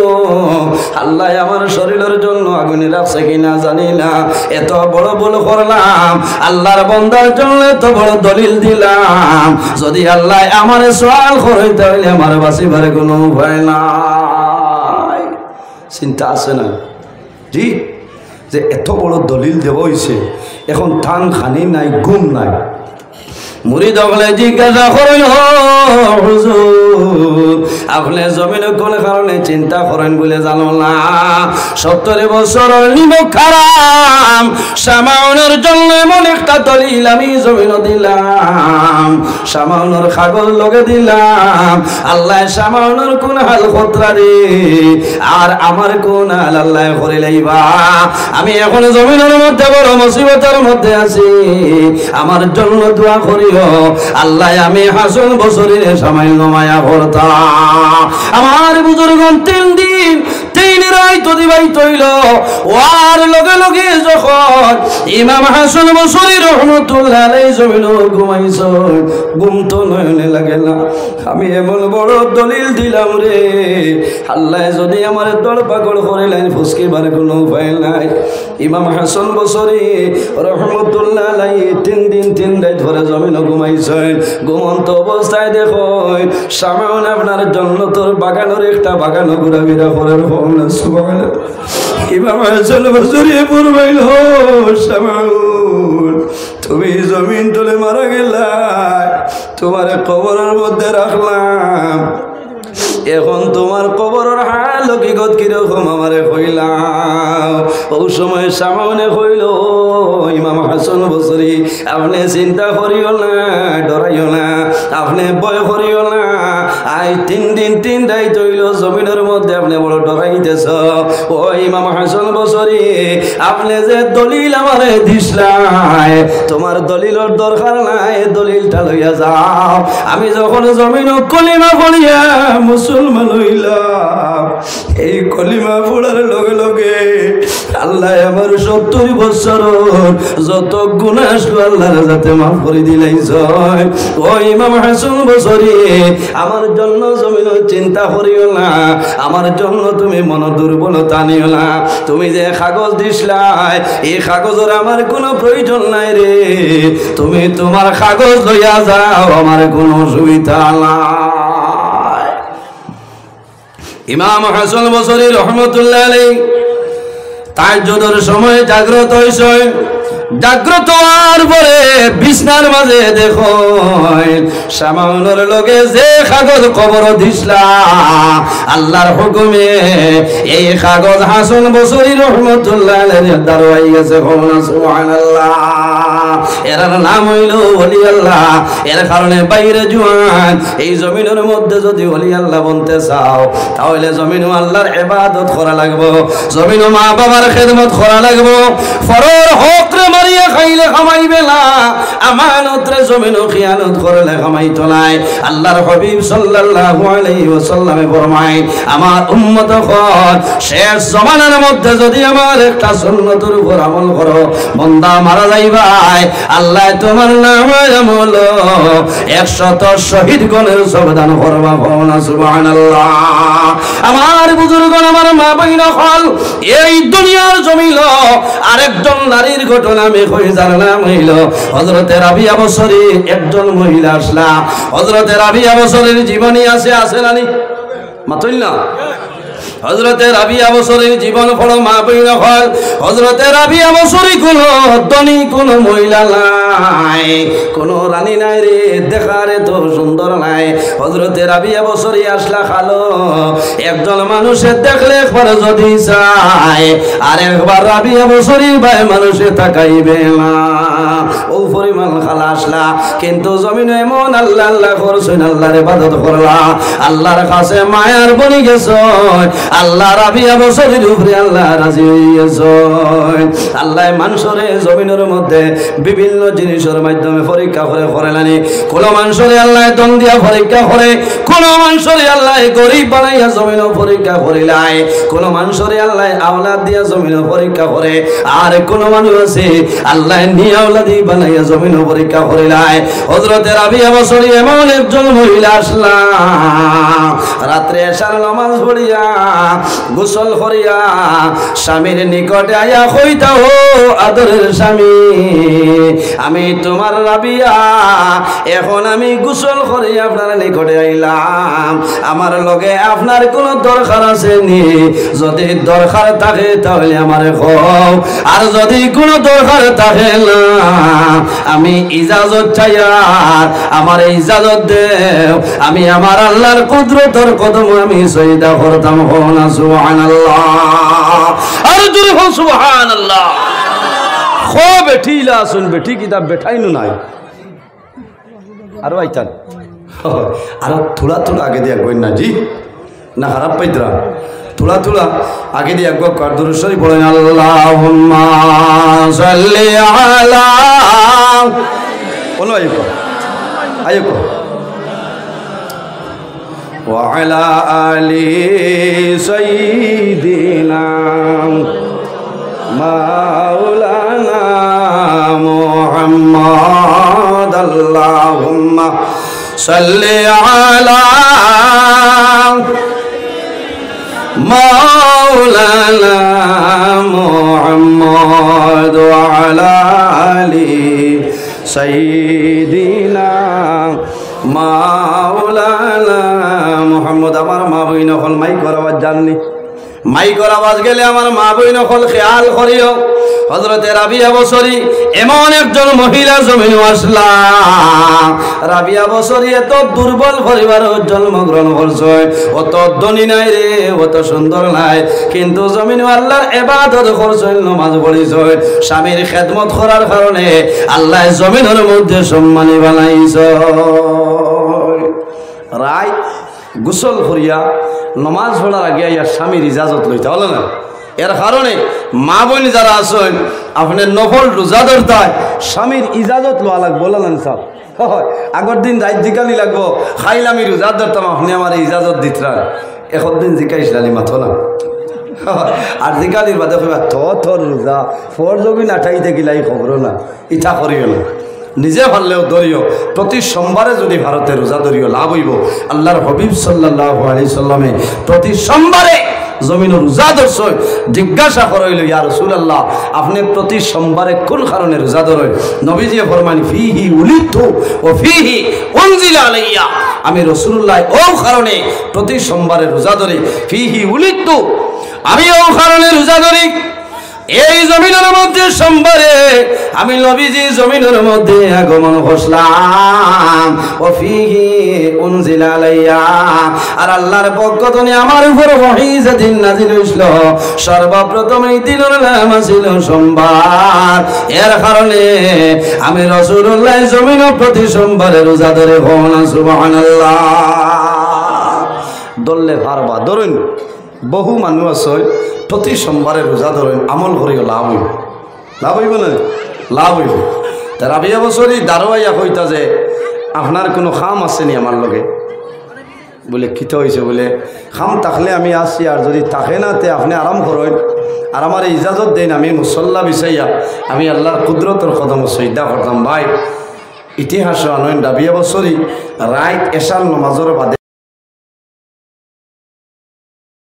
আল্লাহ আমার শরীরের জন্য আগুনে রাখছে কিনা জানি না, এত বড় ভুল করলাম, আল্লাহর বান্দার জন্য এত বড় দলিল দিলাম, যদি আল্লাহ আমার সওয়াল করে তাহলে আমার বাঁচিবার কোনো উপায় নাই। চিন্তা আছে না জি যে এত বড় দলিল দেব হইছে, এখন থান খানি নাই ঘুম নাই। মুরিদ হলে জিজ্ঞাসা করেন হুজুর আপনি জমিন কোন কারণে চিন্তা করেন বলে জানো না? 70 বছর নিমক খারাম সামাউনের জন্য এমন একটা দলিল আমি জমিন দিলাম, সামাউনের কাগজ লগে দিলাম, আল্লাহ সামাউনের কোন হাল খতরা রে আর আমার কোন হাল আল্লাহ করে লাইবা। আমি এখন জমিনের মধ্যে বড় মুসিবতের মধ্যে আছি, আমার জন্য দোয়া করি দিও আল্লাহ আমি হাসান বসরির সামান্য মায়া করতাম। আমার বুজুর্গন 3 দিন 3 রাত অতিবাহিত হইল। ওয়ার লগে লগে যখন ইমাম হাসান বসরি রহমতুল্লাহ আলাইহি জমিন ঘুমাইছ, ঘুম তো নয়নে লাগে না। আমি এমন বড় দলিল দিলাম রে, আল্লাহ যদি আমার দড় পাগড় করে লাইন ফুসকিবার কোনো উপায় নাই। ইমাম হাসান বসরি রহমতুল্লাহ আলাইহি 3 দিন 3 রাত ধরে জমিন ঘুমাইছেন। ঘুমন্ত অবস্থায় দেখো সামনে আপনার জান্নাতের বাগানের একটা বাগান ঘোরাফেরা করার ভাবনা। সুবহানাল্লাহ। ইমাম হাসান বসরি পড়বাইল, সামাউল তুমি জমিন তলে মারা গেলা, তোমার কবরের মধ্যে রাখলাম, এখন তোমার কবরের হাল হকিকত কিরকম আমারে কইলাম। ওই সময় সামনে কইল ইমাম হাসান বসরি আপনি চিন্তা করিও না, ডরাইও না, আপনি ভয় করিও না। আই 3 দিন 3 রাত হইল জমিনের মধ্যে আপনি বড় ডরাইতেছ। ও ইমাম হাসান বসরি আপনি যে দলিল আমারে দিছলাই, তোমার দলিলের দরকার নাই, দলিলটা লইয়া যাও। আমি যখন জমিন কলিমা পড়িয়া মুসলমান হইলাম, এই কলিমা পড়ার লগে লগে আল্লাহ আমার 70 বছর যত গুনাহ আল্লাহ যাতে মাফ করে দিলাইছ। ও ইমাম হাসান বসরি আমার জন্য জমিন চিন্তা করিও না, আমার জন্য তুমি মন দুর্বলতা নিও না। তুমি যে কাগজ দিছলাই এই কাগজের আমার কোনো প্রয়োজন নাই রে, তুমি তোমার কাগজ লইয়া যাও, আমার কোনো অসুবিধা নাই। ইমাম হাসান বসরি রহমতুল্লাহ আলাইহি তাহাজ্জুদের সময় জাগ্রত হইছে। জাগ্রত হওয়ার পরে বিছনার মাঝে দেখো সামাউনের লগে যে কাগজ কবর দিছলা আল্লাহর হুকুমে এই কাগজ হাসান বসরি রহমতুল্লাহ আলাইহি দারওয়াই গেছে। সুবহানাল্লাহ। এর নাম হইল ওলি আল্লাহ। এর কারণে বাইরে জওয়ান এই জমিনের মধ্যে যদি ওলি আল্লাহ বনতে চাও তাহলে জমিন আল্লাহর ইবাদত করা লাগবে, জমিন মা বাবার খেদমত করা লাগবে। ফরর হক রে মারিয়া খাইলে কামাইবে না, আমানত রে জমিন খিয়ানত করলে কামাইতো নাই। আল্লাহর হাবিব সাল্লাল্লাহু আলাইহি ওয়াসাল্লামে ফরমায় আমার উম্মত হল শেষ জামানার মধ্যে যদি আমার একটা সুন্নতের উপর আমল করো, বান্দা মারা যাইবাই আল্লাহ তোমার নামে আমল 100 শহীদ গণের সবদান করবা। সুবহানাল্লাহ। আমার বুজুর্গণ, আমার মা বইন হল এই দুনিয়ার জমিল আরেকজন নারীর ঘটনা আমি কই জানলাম হইল হযরতে রাবিয়া বসরি একজন মহিলা আসলা। হযরতে রাবিয়া বসরির জীবনী আছে নানি মাতইল না। হযরতে রাবিয়া বসরির জীবন ফল মা বইন হল হযরতে রাবিয়া বসরি কোন ধনী কোন মহিলা নাই, কোন রানী নাই রে, দেখারে তো সুন্দর নাই। হযরতে রাবিয়া বসরি আসলা খালো একজন মানুষের দেখলে পরে যদি চায় আর একবার রাবিয়া বসরি ভাই মানুষে তাকাইবে না, ও পরিমাণ খালা আসলা। কিন্তু জমিনে এমন আল্লাহ আল্লাহ করছেন, আল্লাহর ইবাদত করলা, আল্লাহর কাছে মায়ার বনি গেছ। আল্লাহ রাবিয়া বসরির উপরে আল্লাহ রাজি হইয়াছে। আল্লাহ মানুষরে জমিনের মধ্যে বিভিন্ন জিনিসের মাধ্যমে পরীক্ষা করে নানি। কোন মানুষরে আল্লাহ দন দিয়া পরীক্ষা করে, কোন মানুষরে আল্লাহ গরিব বানাইয়া জমিন পরীক্ষা করিলাই, কোন মানুষরে আল্লাহ আওলাদ দিয়া জমিন পরীক্ষা করে, আর কোন মানুষ আছে আল্লাহ নিয়াওলাদি বানাইয়া জমিন পরীক্ষা করিলাই। হযরতে রাবিয়া বসরি এমন একজন মহিলা আসলা, রাত্রে এশার নামাজ পড়িয়া গোসল করিয়া স্বামীর নিকটে আয়া কইতা ও আদরের স্বামী, আমি তোমার রাবিয়া, এখন আমি গোসল করি আপনার নিকটে আইলাম, আমার লগে আপনার কোন দরকার আছে নি? যদি দরকার থাকে তাহলে আমারে কও, আর যদি কোনো দরকার থাকে না আমি ইজাজত চাই, আর আমার ইজাজত দেও, আমি আমার আল্লাহর কুদরতের কদম আমি সজদা করতাম। না সুবহানাল্লাহ, আর জোরে বল সুবহানাল্লাহ। খো বেটি লা শুন বেটি কিতাব বেঠাইনো নাই আর আইতান আর থোড়া থোড়া আগে দিয়া কই না জি না খারাপ পাইতরা, থোড়া থোড়া আগে দিয়ে একবার কারদুরুদ শরীফ পড়েন। আল্লাহুম্মা সাল্লি আলা বলো আয়ো وعلى آل سيدنا مولانا محمد اللهم صل على مولانا محمد وعلى آل سيدنا মাওলানা মুহাম্মদ। আমার মা বইন হল মাইকর আওয়াজ জাননি, মাইকর আওয়াজ গেলে আমার মা বইন হল খেয়াল করিও। হযরতে রাবিয়া বসরি এমন একজন মহিলা জমিন আসলা, রাবিয়া বসরি এত দুর্বল পরিবার জন্মগ্রহণ করছে, অত ধনী নাই রে, অত সুন্দর নাই, কিন্তু জমিন আল্লাহর ইবাদত করছে, নামাজ পড়িছে, স্বামীর খেদমত করার কারণে আল্লাহ জমিনের মধ্যে সম্মানী বানাইছে। রায় গোসল করিয়া নমাজ পড়ার আগে ইয়ার স্বামীর ইজাজত লইতে হলো না। এর কারণে মা বোন যারা আছেন আপনি নফল রোজা ধরতায় স্বামীর ইজাজত লওয়া লাগবো, বললেন সব আগর দিন রাজ্যিকালি লাগবো, খাইলে আমি রোজা ধরতাম, আপনি আমার ইজাজত দিতরা, এখন দিন জিকাইছিলালি মাথো না। আর জিকালির বাদে কইবা তোর রোজা ফর যোগী নাঠাইতে গিলাই খবর না, ইটা করিও না, নিজে পারলেও ধরিও। প্রতি সোমবারে যদি ভারতে রোজা ধরিও লাভ হইব। আল্লাহর হাবিব সাল্লাল্লাহু আলাইহি সাল্লামে প্রতি সোমবারে জমিন রোজা ধরছ, জিজ্ঞাসা করইল ইয়া রাসূলুল্লাহ আপনি প্রতি সোমবারে কোন কারণে রোজা ধরেন? নবীজি ফরমান ফিহি উলিদতু ওয়া ফিহি উনজিলা আলাইয়া, আমি রাসূলুল্লাহ ও কারণে প্রতি সোমবারে রোজা ধরি, ফিহি উলিদতু আমি ও কারণে রোজা ধরি, এই জমিনের মধ্যে সোমবারে আমি নবীজি জমিনের মধ্যে আগমন ঘটলাম, ওয়াফিহি উনজিলা আলাইয়া, আর আল্লাহর পক্ষ থেকে আমার উপর ওহী যেদিন নাযিল হইছিল সর্বপ্রথম এই দিনের নাম ছিল সোমবার। এর কারণে আমি রাসূলুল্লাহ জমিনের প্রতি সোমবারে রোজা ধরে ঘোনা সুবহানাল্লাহ। দললে পারবা ধরুন, বহু মানুষ আছে প্রতি সোমবারে রোজা ধরেন, আমল করিও লাভ হইব, লাভ হইব না, লাভ হইব। তা রাবিয়া বছরই দারোয়াইয়া কইতা যে আপনার কোনো খাম আসেনি আমার লগে? বলে কিতা হয়েছে? বলে খাম থাকলে আমি আসি, আর যদি থাকে না তে আপনি আরাম করেন, আর আমার ইজাজত দেন, আমি মুসল্লা বিচাইয়া আমি আল্লাহর কুদরতের কদম সজদা করতাম। ভাই ইতিহাস আনয়ন রাবিয়া বছরই রাইত এশার নমাজের বাদে